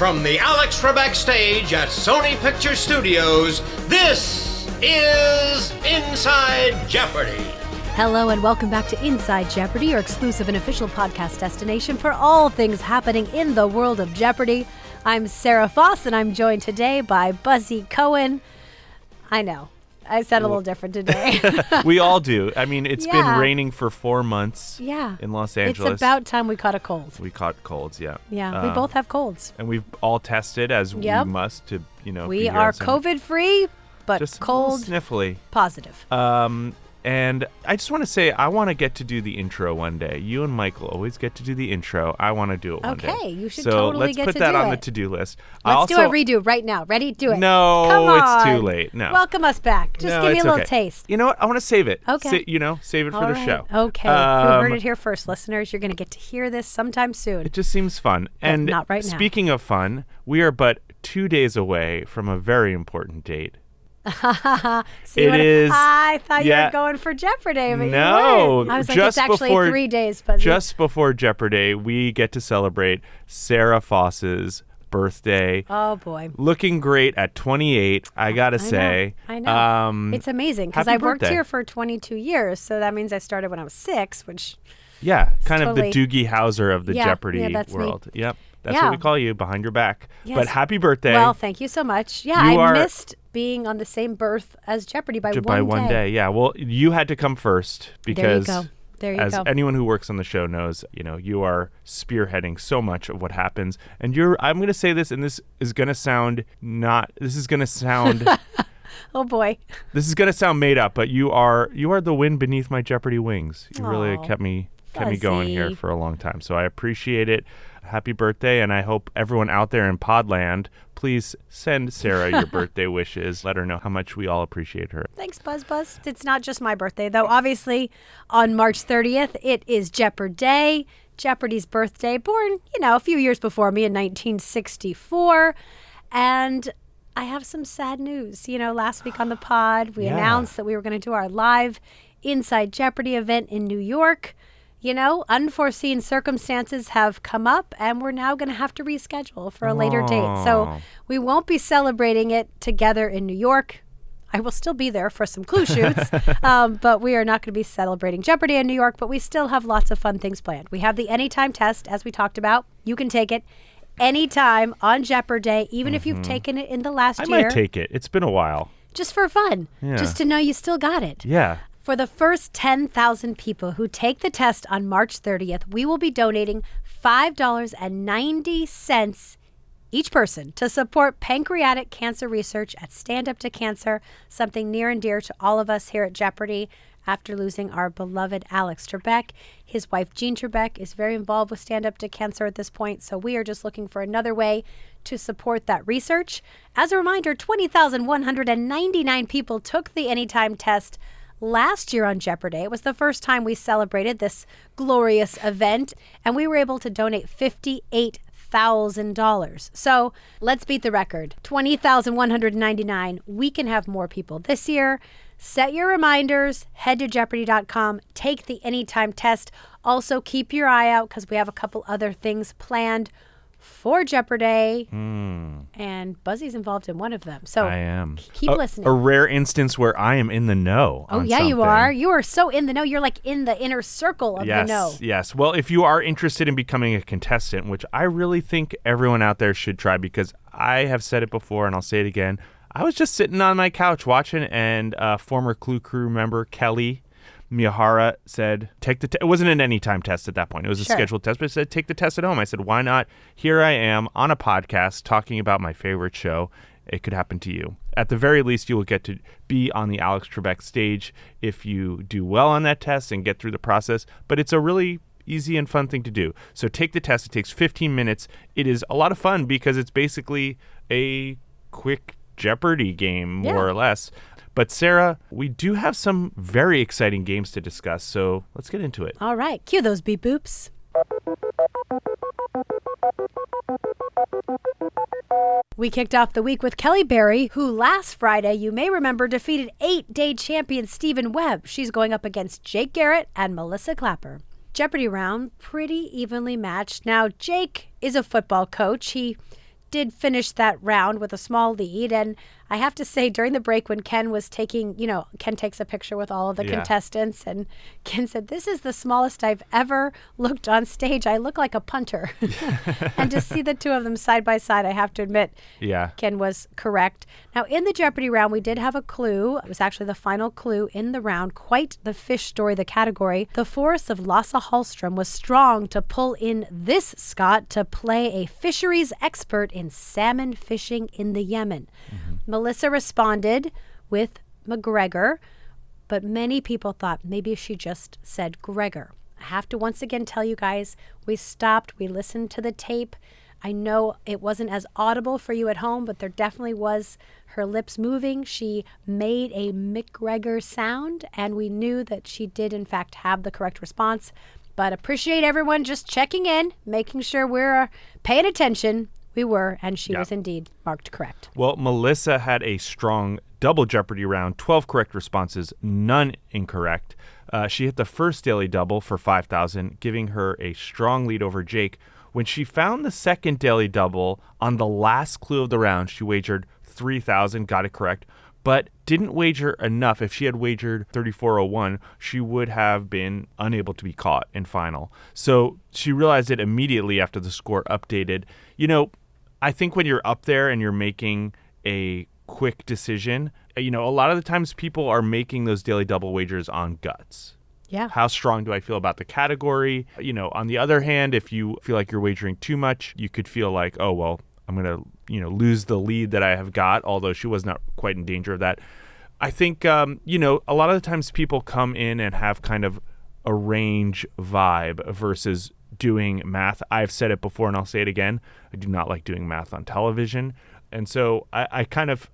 From the Alex Trebek stage at Sony Picture Studios, this is Inside Jeopardy! Hello and welcome back to Inside Jeopardy, your exclusive and official podcast destination for all things happening in the world of Jeopardy! I'm Sarah Foss and I'm joined today by Buzzy Cohen. I know. I said a little different today. We all do. I mean, it's been raining for 4 months in Los Angeles. It's about time we caught a cold. We caught colds, yeah. Yeah, we both have colds. And we've all tested as we must to, We are COVID-free, but just cold, sniffly. Positive. And I just want to say, I want to get to do the intro one day. You and Michael always get to do the intro. I want to do it one day. Okay, you should totally get to do it. So let's put that on the to-do list. Let's do a redo right now. Ready? Do it. No, Come on. It's too late. No. Welcome us back. Just give me a little taste. You know what? I want to save it. Okay. Save it for the show. Okay. You heard it here first, listeners. You're going to get to hear this sometime soon. It just seems fun. And not right now. Speaking of fun, we are but 2 days away from a very important date. I thought you were going for Jeopardy, but no, you weren't. I was like, it's actually 3 days. But just before Jeopardy, we get to celebrate Sarah Foss's birthday. Oh, boy. Looking great at 28, I gotta say. I know. It's amazing because I worked here for 22 years, so that means I started when I was 6, which... Yeah, kind of the Doogie Howser of the Jeopardy world. Me. Yep. That's what we call you, behind your back. Yes. But happy birthday. Well, thank you so much. Yeah, I missed being on the same birth as Jeopardy by one day. Yeah, well, you had to come first because there you as go. Anyone who works on the show knows, you are spearheading so much of what happens. And I'm going to say this, and this is going to sound oh boy. This is going to sound made up, but you are the wind beneath my Jeopardy wings. You really kept me going here for a long time. So I appreciate it. Happy birthday, and I hope everyone out there in Podland, please send Sarah your birthday wishes. Let her know how much we all appreciate her. Thanks, Buzz. It's not just my birthday, though. Obviously, on March 30th, it is Jeopardy! Jeopardy's birthday, born, a few years before me in 1964. And I have some sad news. Last week on the pod, we announced that we were going to do our live Inside Jeopardy event in New York. Unforeseen circumstances have come up, and we're now going to have to reschedule for a later date. So we won't be celebrating it together in New York. I will still be there for some clue shoots, but we are not going to be celebrating Jeopardy in New York, but we still have lots of fun things planned. We have the Anytime test, as we talked about. You can take it anytime on Jeopardy, even if you've taken it in the last year. I might take it. It's been a while. Just for fun. Yeah. Just to know you still got it. Yeah. For the first 10,000 people who take the test on March 30th, we will be donating $5.90 each person to support pancreatic cancer research at Stand Up to Cancer, something near and dear to all of us here at Jeopardy after losing our beloved Alex Trebek. His wife, Jean Trebek, is very involved with Stand Up to Cancer at this point, so we are just looking for another way to support that research. As a reminder, 20,199 people took the Anytime test last year on Jeopardy. It was the first time we celebrated this glorious event, and we were able to donate $58,000. So let's beat the record. 20,199. We can have more people this year. Set your reminders. Head to Jeopardy.com. Take the Anytime test. Also, keep your eye out because we have a couple other things planned for Jeopardy, and Buzzy's involved in one of them. So I am. Keep listening. A rare instance where I am in the know. Oh, yeah, you are. You are so in the know. You're like in the inner circle of the know. Yes. Well, if you are interested in becoming a contestant, which I really think everyone out there should try, because I have said it before and I'll say it again. I was just sitting on my couch watching, and former Clue Crew member Kelly Miyahara said, take the test. It wasn't an Anytime test at that point. It was a scheduled test, but it said, take the test at home. I said, why not? Here I am on a podcast talking about my favorite show. It could happen to you. At the very least, you will get to be on the Alex Trebek stage if you do well on that test and get through the process. But it's a really easy and fun thing to do. So take the test. It takes 15 minutes. It is a lot of fun because it's basically a quick Jeopardy game, more or less. But Sarah, we do have some very exciting games to discuss, so let's get into it. All right. Cue those beep boops. We kicked off the week with Kelly Berry, who last Friday, you may remember, defeated 8-day champion Stephen Webb. She's going up against Jake Garrett and Melissa Clapper. Jeopardy round, pretty evenly matched. Now, Jake is a football coach. He did finish that round with a small lead. And I have to say, during the break when Ken was taking, Ken takes a picture with all of the contestants, and Ken said, "This is the smallest I've ever looked on stage. I look like a punter." And to see the two of them side by side, I have to admit, Ken was correct. Now, in the Jeopardy round, we did have a clue. It was actually the final clue in the round. Quite the fish story, the category. The forests of Lasse Hallström was strong to pull in this Scott to play a fisheries expert in salmon fishing in the Yemen. Melissa responded with McGregor, but many people thought maybe she just said Gregor. I have to once again tell you guys, we stopped, we listened to the tape. I know it wasn't as audible for you at home, but there definitely was her lips moving. She made a McGregor sound, and we knew that she did, in fact, have the correct response. But appreciate everyone just checking in, making sure we're paying attention. We were, and she was indeed marked correct. Well, Melissa had a strong double Jeopardy round, 12 correct responses, none incorrect. She hit the first daily double for $5,000, giving her a strong lead over Jake. When she found the second daily double on the last clue of the round, she wagered $3,000, got it correct, but didn't wager enough. If she had wagered 3401, she would have been unable to be caught in final. So she realized it immediately after the score updated. I think when you're up there and you're making a quick decision, a lot of the times people are making those daily double wagers on guts. Yeah. How strong do I feel about the category? On the other hand, if you feel like you're wagering too much, you could feel like, oh, well, I'm going to, lose the lead that I have got, although she was not quite in danger of that. I think, a lot of the times people come in and have kind of a range vibe versus doing math. I've said it before and I'll say it again. I do not like doing math on television. And so I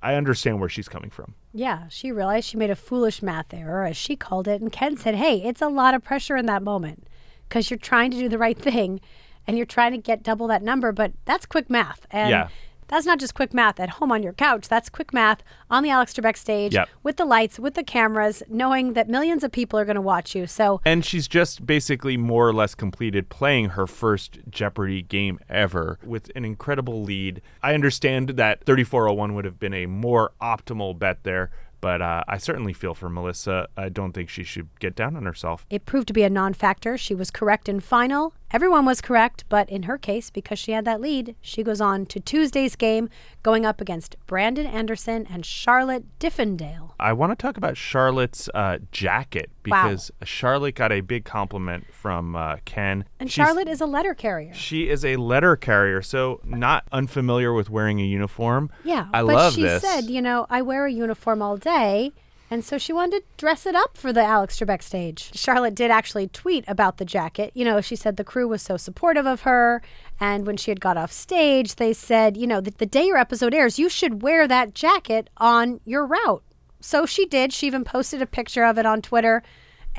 understand where she's coming from. Yeah, she realized she made a foolish math error, as she called it. And Ken said, hey, it's a lot of pressure in that moment because you're trying to do the right thing and you're trying to get double that number. But that's quick math. And that's not just quick math at home on your couch. That's quick math on the Alex Trebek stage with the lights, with the cameras, knowing that millions of people are going to watch you. And she's just basically more or less completed playing her first Jeopardy game ever with an incredible lead. I understand that 3401 would have been a more optimal bet there, but I certainly feel for Melissa. I don't think she should get down on herself. It proved to be a non-factor. She was correct in final. Everyone was correct, but in her case, because she had that lead, she goes on to Tuesday's game, going up against Brandon Anderson and Charlotte Diffendale. I want to talk about Charlotte's jacket because Charlotte got a big compliment from Ken. And Charlotte is a letter carrier. She is a letter carrier, so not unfamiliar with wearing a uniform. Yeah, I love this. But she said, I wear a uniform all day. And so she wanted to dress it up for the Alex Trebek stage. Charlotte did actually tweet about the jacket. She said the crew was so supportive of her. And when she had got off stage, they said, the day your episode airs, you should wear that jacket on your route. So she did. She even posted a picture of it on Twitter.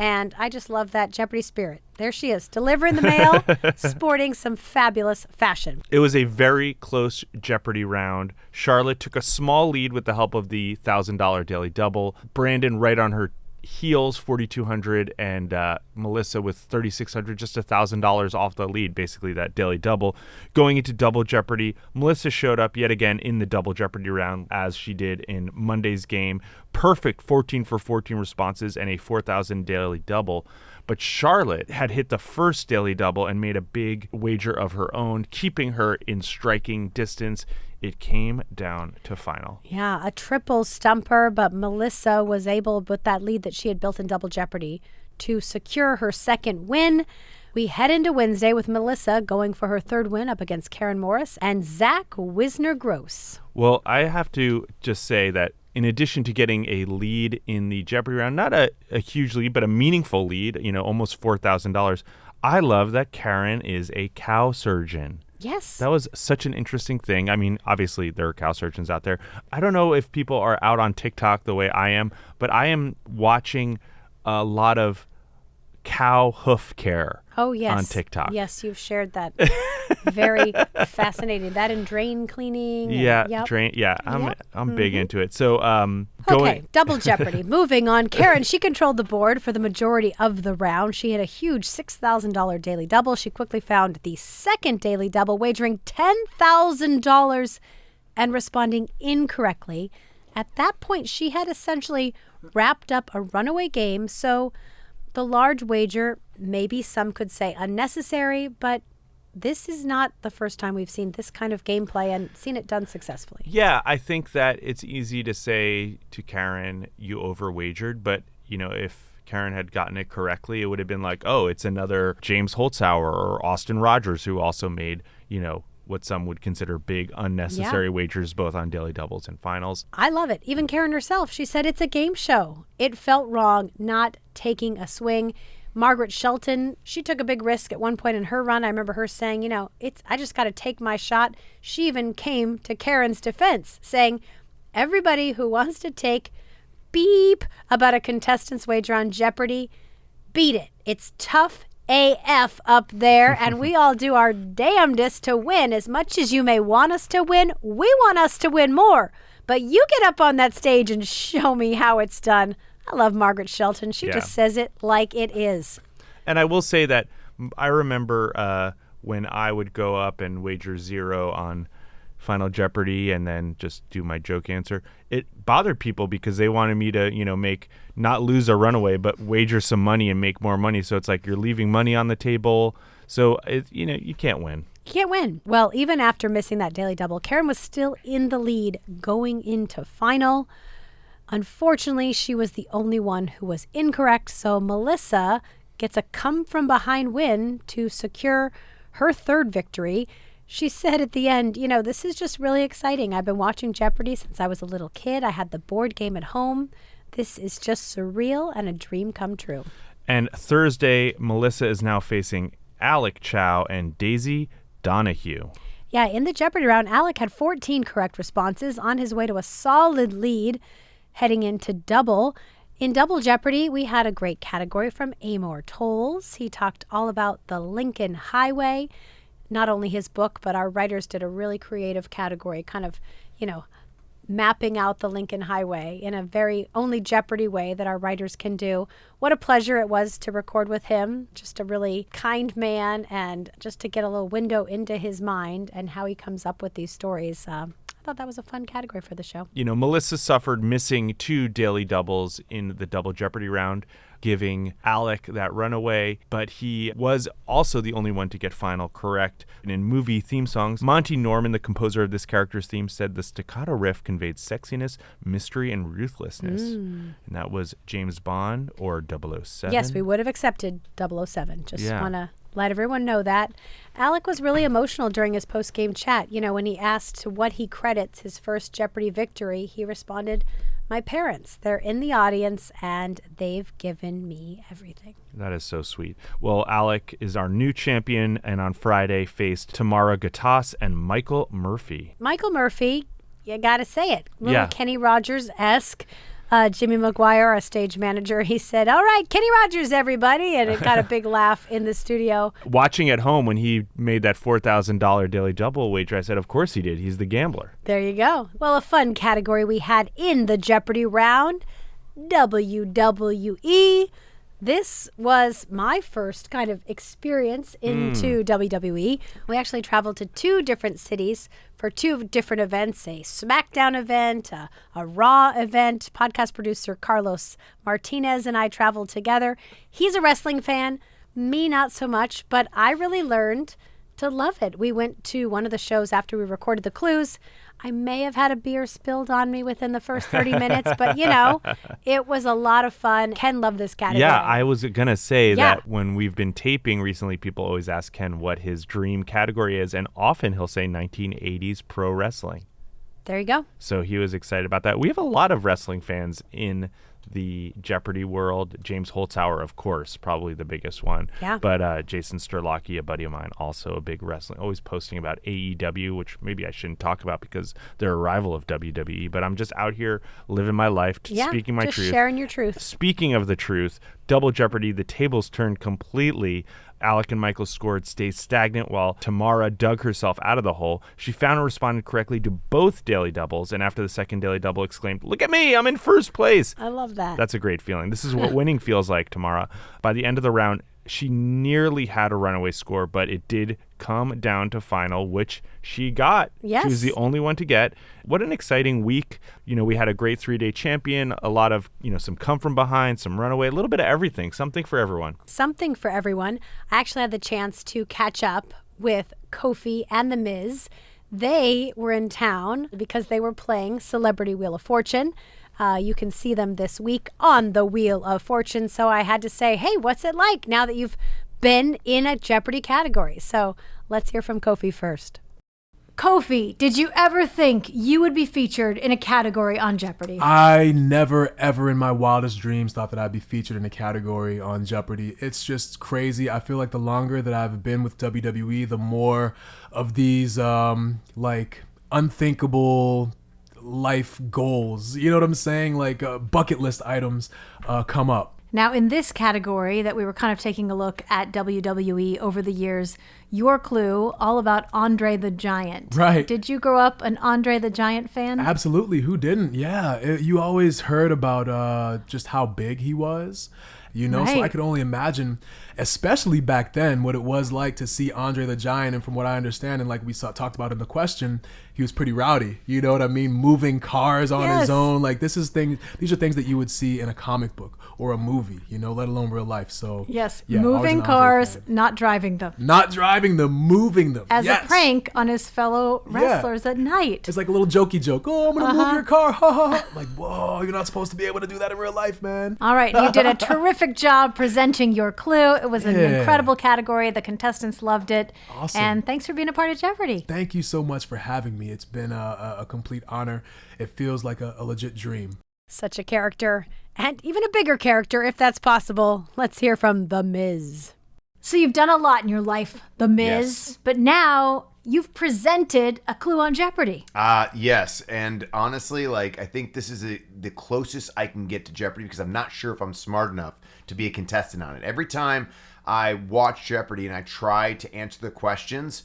And I just love that Jeopardy spirit. There she is, delivering the mail, sporting some fabulous fashion. It was a very close Jeopardy round. Charlotte took a small lead with the help of the $1,000 daily double. Brandon right on her heels, $4,200, and Melissa with $3,600, just $1,000 off the lead, basically that daily double. Going into double Jeopardy, Melissa showed up yet again in the double Jeopardy round as she did in Monday's game. Perfect 14 for 14 responses and a $4,000 daily double. But Charlotte had hit the first daily double and made a big wager of her own, keeping her in striking distance. It came down to final. Yeah, a triple stumper, but Melissa was able, with that lead that she had built in Double Jeopardy, to secure her second win. We head into Wednesday with Melissa going for her third win up against Karen Morris and Zach Wisner-Gross. Well, I have to just say that in addition to getting a lead in the Jeopardy round, not a huge lead, but a meaningful lead, almost $4,000, I love that Karen is a cow surgeon. Yes. That was such an interesting thing. I mean, obviously, there are cow surgeons out there. I don't know if people are out on TikTok the way I am, but I am watching a lot of cow hoof care on TikTok. Yes, you've shared that Very fascinating. That and drain cleaning. Yeah, Yep. drain. Yeah, I'm big into it. So, Okay, Double Jeopardy. Moving on. Karen, she controlled the board for the majority of the round. She had a huge $6,000 daily double. She quickly found the second daily double, wagering $10,000 and responding incorrectly. At that point, she had essentially wrapped up a runaway game. So the large wager, maybe some could say unnecessary, but this is not the first time we've seen this kind of gameplay and seen it done successfully. yeah, I think that it's easy to say to Karen, you overwagered, but if Karen had gotten it correctly, it would have been like, oh, it's another James Holzhauer or Austin Rogers who also made, what some would consider big unnecessary wagers both on daily doubles and finals. I love it. Even Karen herself, she said it's a game show. It felt wrong not taking a swing. Margaret Shelton, she took a big risk at one point in her run. I remember her saying, I just got to take my shot. She even came to Karen's defense, saying, everybody who wants to take beep about a contestant's wager on Jeopardy, beat it. It's tough AF up there, and we all do our damnedest to win. As much as you may want us to win, we want us to win more. But you get up on that stage and show me how it's done. I love Margaret Shelton. She just says it like it is. And I will say that I remember when I would go up and wager 0 on Final Jeopardy and then just do my joke answer, it bothered people because they wanted me to, not lose a runaway, but wager some money and make more money. So it's like you're leaving money on the table. So, you can't win. You can't win. Well, even after missing that daily double, Karen was still in the lead going into final. Unfortunately, she was the only one who was incorrect, so Melissa gets a come-from-behind win to secure her third victory. She said at the end, this is just really exciting. I've been watching Jeopardy since I was a little kid. I had the board game at home. This is just surreal and a dream come true. And Thursday, Melissa is now facing Alec Chow and Daisy Donahue. Yeah, in the Jeopardy round, Alec had 14 correct responses on his way to a solid lead heading into double. In Double Jeopardy, we had a great category from Amor Tolles. He talked all about the Lincoln Highway. Not only his book, but our writers did a really creative category, kind of, mapping out the Lincoln Highway in a very only Jeopardy way that our writers can do. What a pleasure it was to record with him. Just a really kind man, and just to get a little window into his mind and how he comes up with these stories. I thought that was a fun category for the show. Melissa suffered missing 2 daily doubles in the Double Jeopardy round, giving Alec that runaway, but he was also the only one to get final correct. And in movie theme songs, Monty Norman, the composer of this character's theme, said the staccato riff conveyed sexiness, mystery, and ruthlessness. And that was James Bond or 007. Yes, we would have accepted 007. Just want to let everyone know that. Alec was really emotional during his post-game chat. When he asked to what he credits his first Jeopardy victory, he responded, my parents. They're in the audience, and they've given me everything. That is so sweet. Well, Alec is our new champion, and on Friday faced Tamara Gatas and Michael Murphy. Michael Murphy, you got to say it. Little Kenny Rogers-esque. Jimmy McGuire, our stage manager, he said, all right, Kenny Rogers, everybody. And it got a big laugh in the studio. Watching at home when he made that $4,000 daily double wager, I said, of course he did. He's the gambler. There you go. Well, a fun category we had in the Jeopardy round, WWE. This was my first kind of experience into WWE. We actually traveled to 2 different cities for 2 different events, a SmackDown event, a Raw event. Podcast producer Carlos Martinez and I traveled together. He's a wrestling fan, me not so much, but I really learned to love it. We went to one of the shows after we recorded the clues. I may have had a beer spilled on me within the first 30 minutes, but it was a lot of fun. Ken loved this category. Yeah, I was going to say that when we've been taping recently, people always ask Ken what his dream category is, and often he'll say 1980s pro wrestling. There you go. So he was excited about that. We have a lot of wrestling fans in the Jeopardy world. James Holzhauer, of course, probably the biggest one. Yeah. But Jason Sterlachey, a buddy of mine, also a big wrestling, always posting about AEW, which maybe I shouldn't talk about because they're a rival of WWE. But I'm just out here living my life, speaking my just truth. sharing your truth. Speaking of the truth, Double Jeopardy, the tables turned completely. Alec and Michael scored stayed stagnant while Tamara dug herself out of the hole. She found and responded correctly to both daily doubles, and after the second daily double exclaimed, "Look at me, I'm in first place." I love that. That's a great feeling. This is what winning feels like, Tamara. By the end of the round, she nearly had a runaway score, but it did come down to final, which she got. Yes. She was the only one to get. What an exciting week. We had a great 3-day champion, a lot of, some come from behind, some runaway, a little bit of everything, something for everyone. Something for everyone. I actually had the chance to catch up with Kofi and The Miz. They were in town because they were playing Celebrity Wheel of Fortune. You can see them this week on the Wheel of Fortune. So I had to say, hey, what's it like now that you've been in a Jeopardy category? So let's hear from Kofi first. Kofi, did you ever think you would be featured in a category on Jeopardy? I never, ever in my wildest dreams thought that I'd be featured in a category on Jeopardy. It's just crazy. I feel like the longer that I've been with WWE, the more of these unthinkable life goals, you know what I'm saying? Like bucket list items come up. Now, in this category that we were kind of taking a look at WWE over the years, your clue, all about Andre the Giant. Right. Did you grow up an Andre the Giant fan? Absolutely. Who didn't? Yeah. You always heard about just how big he was, So Right. I could only imagine, especially back then, what it was like to see Andre the Giant. And from what I understand, and like we talked about in the question, he was pretty rowdy. You know what I mean? Moving cars on Yes. his own. Like these are things that you would see in a comic book or a movie, let alone real life. So Yes, yeah, always moving an Andre cars, fan. not driving them. Not driving them, moving them. As Yes. a prank on his fellow wrestlers at night. It's like a little jokey joke. Oh, I'm going to move your car. Ha, ha, ha. Like, whoa, you're not supposed to be able to do that in real life, man. All right, you did a terrific job presenting your clue. It was an Yeah. incredible category. The contestants loved it. Awesome. And thanks for being a part of Jeopardy. Thank you so much for having me. It's been a complete honor. It feels like a legit dream. Such a character, and even a bigger character if that's possible. Let's hear from The Miz. So you've done a lot in your life, The Miz, Yes. but now you've presented a clue on Jeopardy. Yes, and honestly, I think this is the closest I can get to Jeopardy because I'm not sure if I'm smart enough to be a contestant on it. Every time I watch Jeopardy and I try to answer the questions,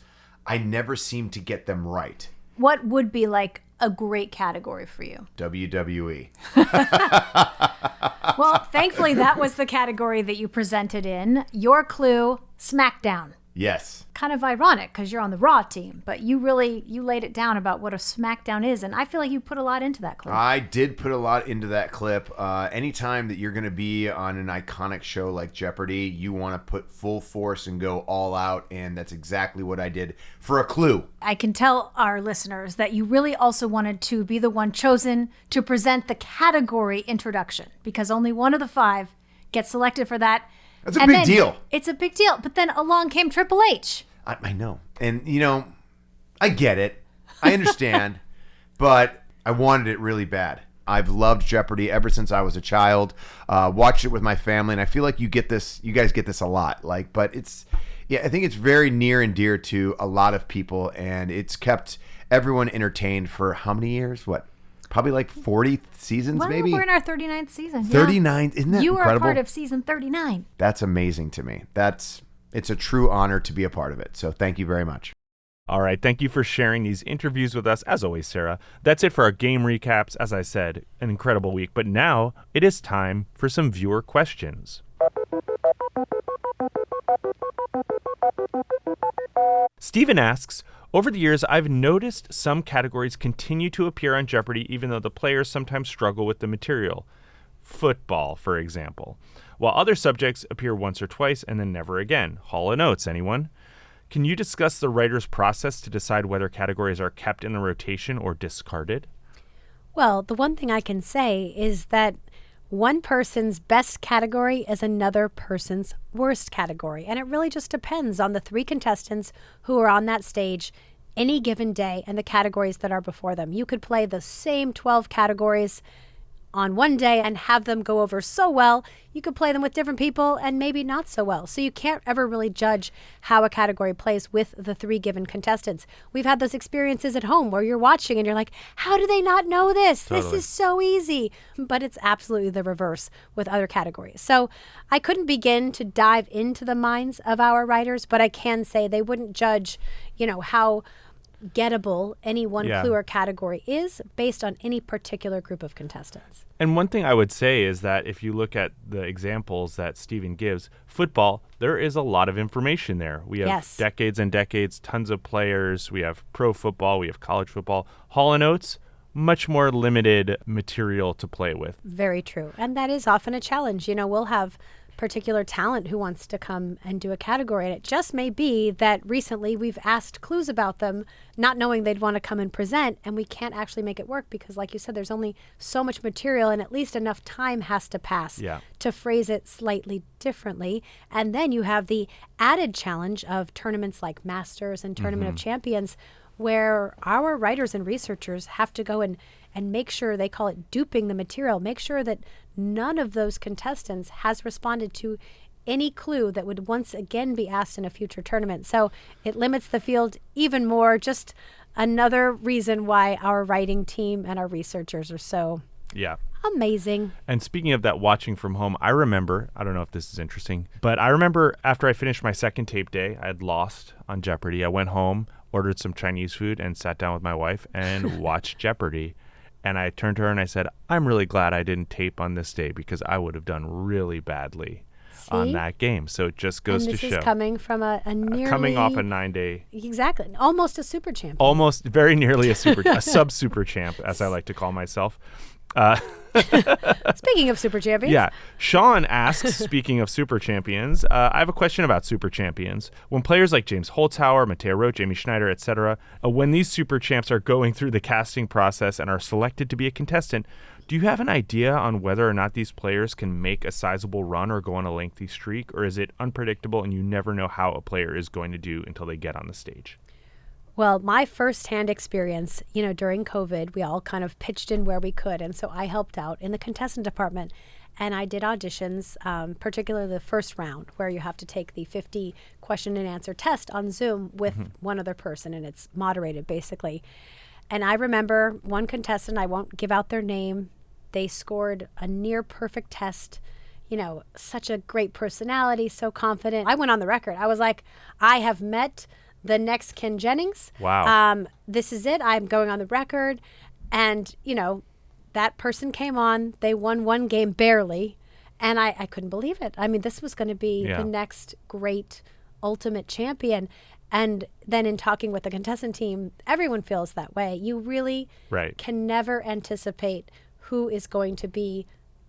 I never seem to get them right. What would be like a great category for you? WWE. Well, thankfully, that was the category that you presented in. Your clue, SmackDown. Yes. Kind of ironic because you're on the Raw team, but you laid it down about what a SmackDown is, and I feel like you put a lot into that clue. I did put a lot into that clip. Anytime that you're going to be on an iconic show like Jeopardy, you want to put full force and go all out, and that's exactly what I did for a clue. I can tell our listeners that you really also wanted to be the one chosen to present the category introduction because only one of the 5 gets selected for that. That's a And big then deal. It's a big deal. But then along came Triple H. I know. And, I get it. I understand. But I wanted it really bad. I've loved Jeopardy ever since I was a child. Watched it with my family. And I feel like you guys get this a lot. But I think it's very near and dear to a lot of people. And it's kept everyone entertained for how many years? What? Probably 40 seasons, Well, maybe? we're in our 39th season. 39? Isn't that you incredible? are a part of season 39. That's amazing to me. It's a true honor to be a part of it. So thank you very much. All right, thank you for sharing these interviews with us, as always, Sarah. That's it for our game recaps. As I said, an incredible week. But now it is time for some viewer questions. Steven asks, over the years, I've noticed some categories continue to appear on Jeopardy even though the players sometimes struggle with the material. Football, for example. While other subjects appear once or twice and then never again. Hall & Oates, anyone? Can you discuss the writer's process to decide whether categories are kept in the rotation or discarded? Well, the one thing I can say is that one person's best category is another person's worst category. And it really just depends on the 3 contestants who are on that stage any given day and the categories that are before them. You could play the same 12 categories on one day and have them go over so well. You could play them with different people and maybe not so well. So you can't ever really judge how a category plays with the 3 given contestants. We've had those experiences at home where you're watching and you're like, how do they not know this? Totally. This is so easy. But it's absolutely the reverse with other categories. So I couldn't begin to dive into the minds of our writers, but I can say they wouldn't judge, how gettable any one clue or category is based on any particular group of contestants. And one thing I would say is that if you look at the examples that Stephen gives, football, there is a lot of information there. We have decades and decades, tons of players. We have pro football. We have college football. Hall & Oates, much more limited material to play with. Very true. And that is often a challenge. We'll have particular talent who wants to come and do a category. And it just may be that recently we've asked clues about them, not knowing they'd want to come and present, and we can't actually make it work because, like you said, there's only so much material and at least enough time has to pass to phrase it slightly differently. And then you have the added challenge of tournaments like Masters and Tournament of Champions, where our writers and researchers have to go and make sure, they call it duping the material, make sure that none of those contestants has responded to any clue that would once again be asked in a future tournament. So it limits the field even more. Just another reason why our writing team and our researchers are so amazing. And speaking of that, watching from home, I remember, I don't know if this is interesting, but I remember after I finished my second tape day, I had lost on Jeopardy. I went home, ordered some Chinese food, and sat down with my wife and watched Jeopardy. And I turned to her and I said, I'm really glad I didn't tape on this day because I would have done really badly on that game. So it just goes to show. This is coming from a nearly... coming off a 9-day... Exactly. Almost a super champion. Almost, very nearly a sub-super champ, as I like to call myself. Speaking of super champions. Yeah. Sean asks, speaking of super champions, I have a question about super champions. When players like James Holzhauer, Matteo Roth, Jamie Schneider, etc., when these super champs are going through the casting process and are selected to be a contestant, do you have an idea on whether or not these players can make a sizable run or go on a lengthy streak, or is it unpredictable and you never know how a player is going to do until they get on the stage? Well, my firsthand experience, during COVID, we all kind of pitched in where we could. And so I helped out in the contestant department. And I did auditions, particularly the first round, where you have to take the 50 question and answer test on Zoom with one other person. And it's moderated, basically. And I remember one contestant, I won't give out their name. They scored a near perfect test. Such a great personality, so confident. I went on the record. I was like, I have met the next Ken Jennings. Wow. This is it. I'm going on the record. And, that person came on. They won one game barely. And I couldn't believe it. I mean, this was going to be the next great ultimate champion. And then in talking with the contestant team, everyone feels that way. You really can never anticipate who is going to be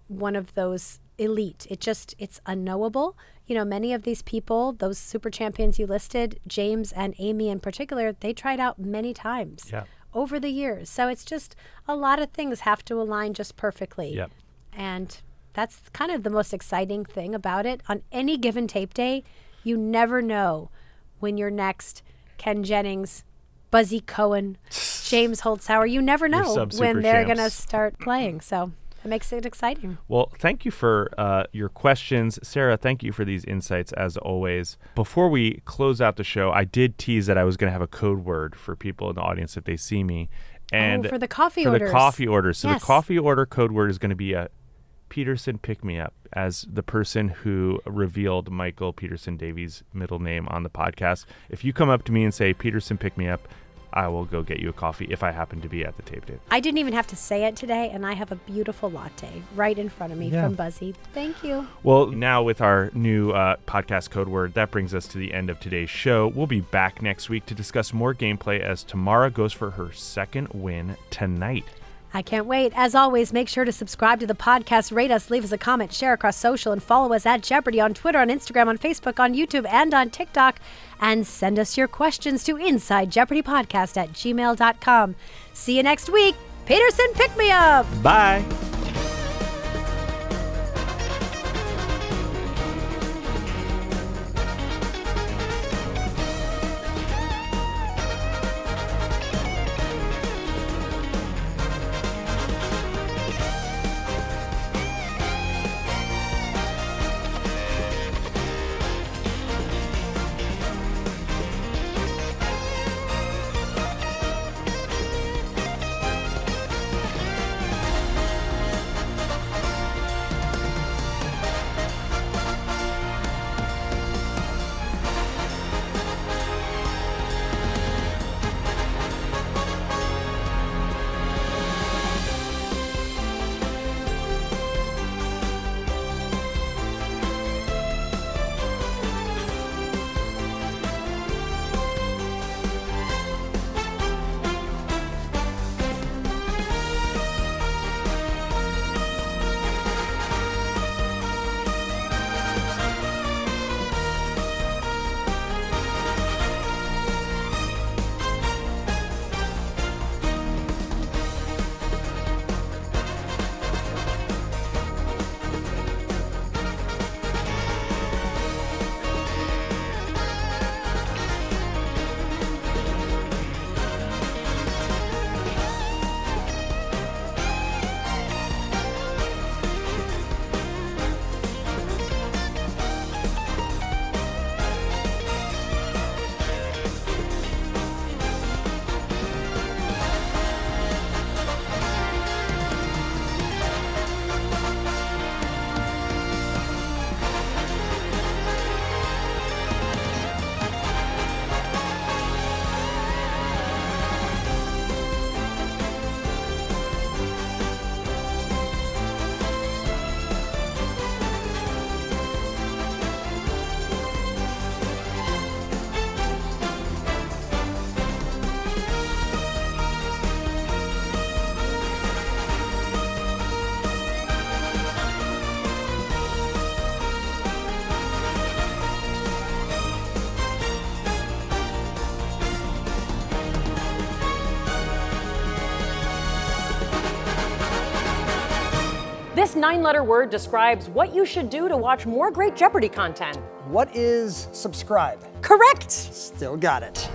one of those elite. It's unknowable. Many of these people, those super champions you listed, James and Amy in particular, they tried out many times over the years. So it's just a lot of things have to align just perfectly. Yep. And that's kind of the most exciting thing about it. On any given tape day, you never know when your next Ken Jennings, Buzzy Cohen, James Holzhauer, you never know when they're going to start playing. So it makes it exciting. Well, thank you for your questions. Sarah, thank you for these insights as always. Before we close out the show, I did tease that I was going to have a code word for people in the audience if they see me. And for the coffee orders. For the coffee orders. So the coffee order code word is going to be a Peterson pick-me-up, as the person who revealed Michael Peterson Davies' middle name on the podcast. If you come up to me and say, Peterson pick-me-up, I will go get you a coffee if I happen to be at the tape day. I didn't even have to say it today, and I have a beautiful latte right in front of me from Buzzy. Thank you. Well, now with our new podcast code word, that brings us to the end of today's show. We'll be back next week to discuss more gameplay as Tamara goes for her second win tonight. I can't wait. As always, make sure to subscribe to the podcast, rate us, leave us a comment, share across social, and follow us at Jeopardy on Twitter, on Instagram, on Facebook, on YouTube, and on TikTok. And send us your questions to InsideJeopardyPodcast@gmail.com. See you next week. Peterson, pick me up. Bye. This 9-letter word describes what you should do to watch more great Jeopardy content. What is subscribe? Correct. Still got it.